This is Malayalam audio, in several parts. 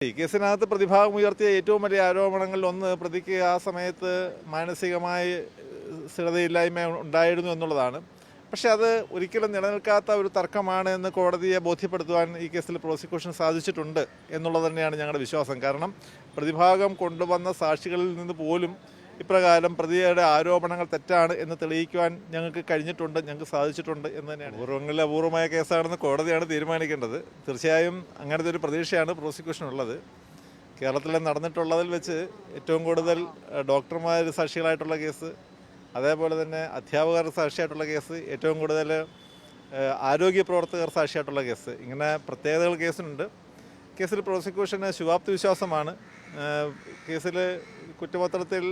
ഈ കേസിനകത്ത് പ്രതിഭാഗം ഉയർത്തിയ ഏറ്റവും വലിയ ആരോപണങ്ങളിൽ ഒന്ന് പ്രതിക്ക് ആ സമയത്ത് മാനസികമായി സ്ഥിരതയില്ലായ്മ ഉണ്ടായിരുന്നു എന്നുള്ളതാണ്. പക്ഷേ അത് ഒരിക്കലും നിലനിൽക്കാത്ത ഒരു തർക്കമാണ് എന്ന് കോടതിയെ ബോധ്യപ്പെടുത്തുവാൻ ഈ കേസിൽ പ്രോസിക്യൂഷൻ സാധിച്ചിട്ടുണ്ട് എന്നുള്ളത് തന്നെയാണ് ഞങ്ങളുടെ വിശ്വാസം. കാരണം പ്രതിഭാഗം കൊണ്ടുവന്ന സാക്ഷികളിൽ നിന്ന് പോലും ഇപ്രകാരം പ്രതിയുടെ ആരോപണങ്ങൾ തെറ്റാണ് എന്ന് തെളിയിക്കുവാൻ ഞങ്ങൾക്ക് കഴിഞ്ഞിട്ടുണ്ട്, ഞങ്ങൾക്ക് സാധിച്ചിട്ടുണ്ട് എന്ന് തന്നെയാണ്. അപൂർവങ്ങളിൽ അപൂർവമായ കേസാണെന്ന് കോടതിയാണ് തീരുമാനിക്കേണ്ടത്. തീർച്ചയായും അങ്ങനത്തെ ഒരു പ്രതീക്ഷയാണ് പ്രോസിക്യൂഷനുള്ളത്. കേരളത്തിൽ നടന്നിട്ടുള്ളതിൽ വെച്ച് ഏറ്റവും കൂടുതൽ ഡോക്ടർമാർ സാക്ഷികളായിട്ടുള്ള കേസ്, അതേപോലെ തന്നെ അധ്യാപകർ സാക്ഷിയായിട്ടുള്ള കേസ്, ഏറ്റവും കൂടുതൽ ആരോഗ്യ പ്രവർത്തകർ സാക്ഷിയായിട്ടുള്ള കേസ്, ഇങ്ങനെ പ്രത്യേകതകൾ കേസിനുണ്ട്. കേസിൽ പ്രോസിക്യൂഷന് ശുഭാപ്തി വിശ്വാസമാണ്. കേസിൽ കുറ്റപത്രത്തിൽ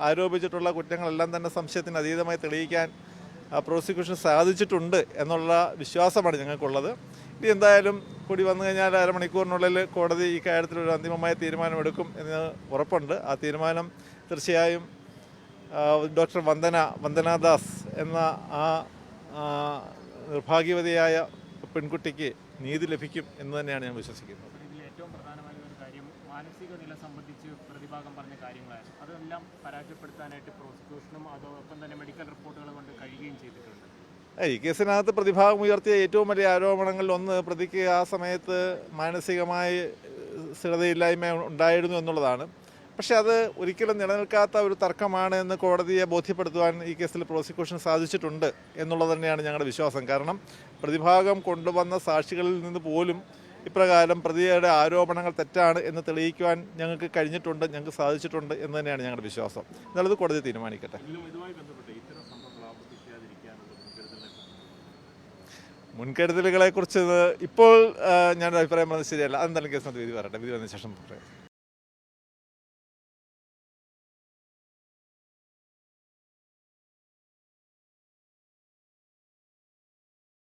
ആരോപിച്ചിട്ടുള്ള കുറ്റങ്ങളെല്ലാം തന്നെ സംശയത്തിന് അതീതമായി തെളിയിക്കാൻ പ്രോസിക്യൂഷൻ സാധിച്ചിട്ടുണ്ട് എന്നുള്ള വിശ്വാസമാണ് ഞങ്ങൾക്കുള്ളത്. ഇനി എന്തായാലും കൂടി വന്നു കഴിഞ്ഞാൽ അരമണിക്കൂറിനുള്ളിൽ കോടതി ഈ കാര്യത്തിൽ ഒരു അന്തിമമായ തീരുമാനമെടുക്കും എന്ന് ഉറപ്പുണ്ട്. ആ തീരുമാനം തീർച്ചയായും ഡോക്ടർ വന്ദനാദാസ് എന്ന ആ നിർഭാഗ്യവതിയായ പെൺകുട്ടിക്ക് നീതി ലഭിക്കും എന്ന് തന്നെയാണ് ഞാൻ വിശ്വസിക്കുന്നത്. ഏറ്റവും പ്രധാനമായ ഒരു കാര്യം മാനസിക നില സംബന്ധിച്ച് പ്രതിഭാഗം പറഞ്ഞ കാര്യങ്ങളായിരുന്നു. അതെല്ലാം പരാജയപ്പെടുത്താനായിട്ട് പ്രോസിക്യൂഷനും അതോടൊപ്പം തന്നെ മെഡിക്കൽ റിപ്പോർട്ടുകൾ കൊണ്ട് കഴിയുകയും ചെയ്തിട്ടുണ്ട്. ഈ കേസിനകത്ത് പ്രതിഭാഗം ഉയർത്തിയ ഏറ്റവും വലിയ ആരോപണങ്ങളിൽ ഒന്ന് പ്രതിക്ക് ആ സമയത്ത് മാനസികമായി സ്ഥിരതയില്ലായ്മ ഉണ്ടായിരുന്നു എന്നുള്ളതാണ്. പക്ഷേ അത് ഒരിക്കലും നിലനിൽക്കാത്ത ഒരു തർക്കമാണ് എന്ന് കോടതിയെ ബോധ്യപ്പെടുത്തുവാൻ ഈ കേസിൽ പ്രോസിക്യൂഷൻ സാധിച്ചിട്ടുണ്ട് എന്നുള്ളത് തന്നെയാണ് ഞങ്ങളുടെ വിശ്വാസം. കാരണം പ്രതിഭാഗം കൊണ്ടുവന്ന സാക്ഷികളിൽ നിന്ന് പോലും ഇപ്രകാരം പ്രതിയുടെ ആരോപണങ്ങൾ തെറ്റാണ് എന്ന് തെളിയിക്കുവാൻ ഞങ്ങൾക്ക് കഴിഞ്ഞിട്ടുണ്ട്, ഞങ്ങൾക്ക് സാധിച്ചിട്ടുണ്ട് എന്ന് തന്നെയാണ് ഞങ്ങളുടെ വിശ്വാസം. എന്നുള്ളത് കോടതി തീരുമാനിക്കട്ടെ. മുൻകരുതലുകളെക്കുറിച്ച് ഇപ്പോൾ ഞാൻ അഭിപ്രായം പറഞ്ഞത് ശരിയല്ല. അതെന്തായാലും കേസിനകത്ത് വിധി പറയട്ടെ, വിധി വന്നതിന് ശേഷം പറയാം.